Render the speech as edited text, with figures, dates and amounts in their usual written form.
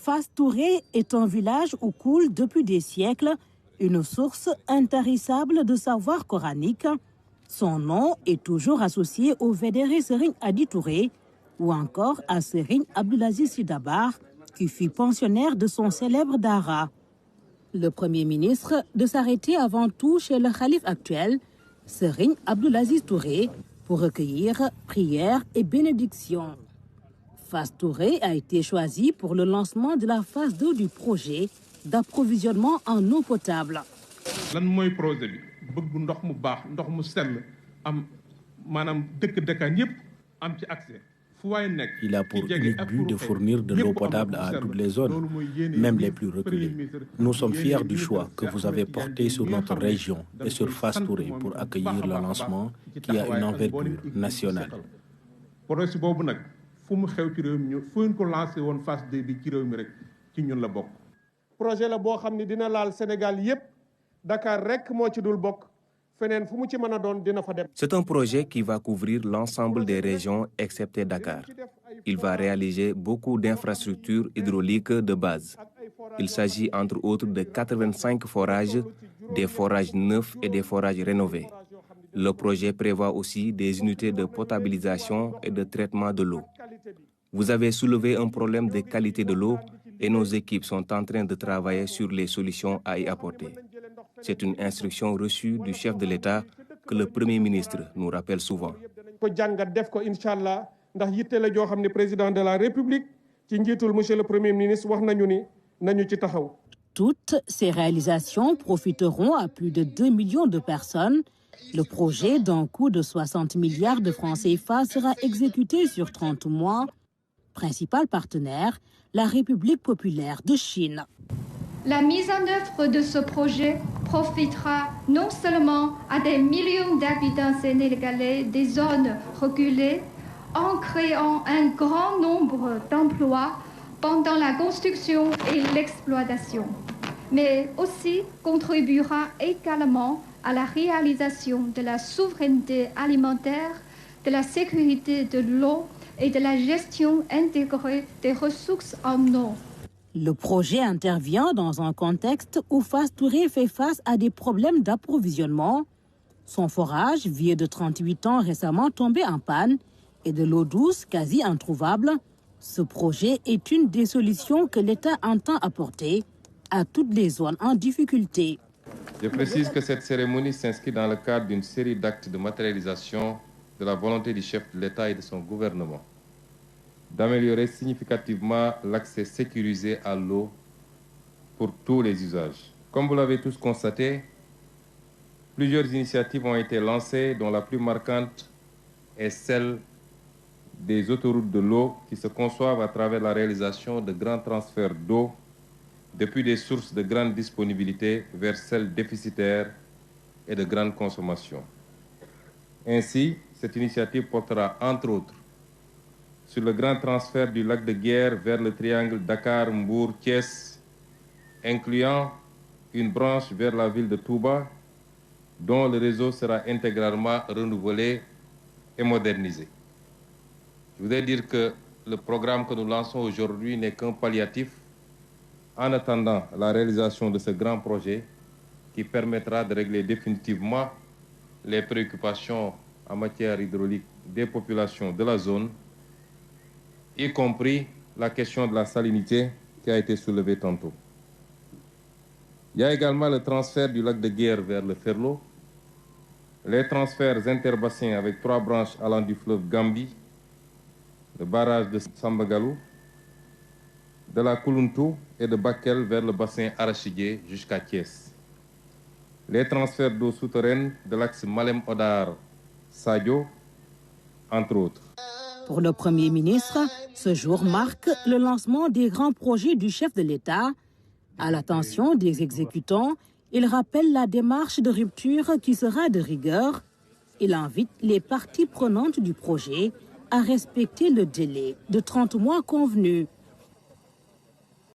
Fass Touré est un village où coule depuis des siècles une source intarissable de savoir coranique. Son nom est toujours associé au vénéré Serigne Hadi Touré ou encore à Serigne Abdoulaziz Sy Dabakh, qui fut pensionnaire de son célèbre Dara. Le Premier ministre de s'arrêter avant tout chez le khalife actuel, Serigne Abdoulaziz Touré, pour recueillir prières et bénédictions. Fass Touré a été choisi pour le lancement de la phase 2 du projet d'approvisionnement en eau potable. Lan mooy projet bi bëgg ndox mu baax ndox mu sell am maanaam dëkk-dëkkaan yépp am ci accès. Il a pour unique but de fournir de l'eau potable à toutes les zones, même les plus reculées. Nous sommes fiers du choix que vous avez porté sur notre région et sur Fass Touré pour accueillir le lancement qui a une envergure nationale. Projet boobu nag fu mu xew ci réew mi fu ngeen ko lancé woon phase 2 bi ci réew mi rek ci ñun la bokk. Projet la boo xam ne dina laal Sénégal yépp Dakar rek moo ci dul bokk. C'est un projet qui va couvrir l'ensemble des régions excepté Dakar. Il va réaliser beaucoup d'infrastructures hydrauliques de base. Il s'agit entre autres de 85 forages, des forages neufs et des forages rénovés. Le projet prévoit aussi des unités de potabilisation et de traitement de l'eau. Vous avez soulevé un problème de qualité de l'eau et nos équipes sont en train de travailler sur les solutions à y apporter. C'est une instruction reçue du chef de l'État que le Premier ministre nous rappelle souvent. Toutes ces réalisations profiteront à plus de 2 millions de personnes. Le projet d'un coût de 60 milliards de francs CFA sera exécuté sur 30 mois. Principal partenaire, la République populaire de Chine. La mise en œuvre de ce projet profitera non seulement à des millions d'habitants sénégalais des zones reculées en créant un grand nombre d'emplois pendant la construction et l'exploitation, mais aussi contribuera également à la réalisation de la souveraineté alimentaire, de la sécurité de l'eau et de la gestion intégrée des ressources en eau. Le projet intervient dans un contexte où Fass Touré fait face à des problèmes d'approvisionnement. Son forage, vieux de 38 ans, récemment tombé en panne, et de l'eau douce quasi introuvable. Ce projet est une des solutions que l'État entend apporter à toutes les zones en difficulté. Je précise que cette cérémonie s'inscrit dans le cadre d'une série d'actes de matérialisation de la volonté du chef de l'État et de son gouvernement d'améliorer significativement l'accès sécurisé à l'eau pour tous les usages. Comme vous l'avez tous constaté, plusieurs initiatives ont été lancées, dont la plus marquante est celle des autoroutes de l'eau qui se conçoivent à travers la réalisation de grands transferts d'eau depuis des sources de grande disponibilité vers celles déficitaires et de grande consommation. Ainsi, cette initiative portera, entre autres, sur le grand transfert du lac de Guiers vers le triangle Dakar-Mbour-Thiès, incluant une branche vers la ville de Touba, dont le réseau sera intégralement renouvelé et modernisé. Je voudrais dire que le programme que nous lançons aujourd'hui n'est qu'un palliatif en attendant la réalisation de ce grand projet qui permettra de régler définitivement les préoccupations en matière hydraulique des populations de la zone, y compris la question de la salinité qui a été soulevée tantôt. Il y a également le transfert du lac de Guiers vers le Ferlo, les transferts interbassins avec 3 branches allant du fleuve Gambie, le barrage de Sambagalou, de la Koulountou et de Bakel vers le bassin arachidier jusqu'à Thiès. Les transferts d'eau souterraine de l'axe Malem-Odar-Sadio, entre autres. Pour le Premier ministre, ce jour marque le lancement des grands projets du chef de l'État. À l'attention des exécutants, il rappelle la démarche de rupture qui sera de rigueur. Il invite les parties prenantes du projet à respecter le délai de 30 mois convenu.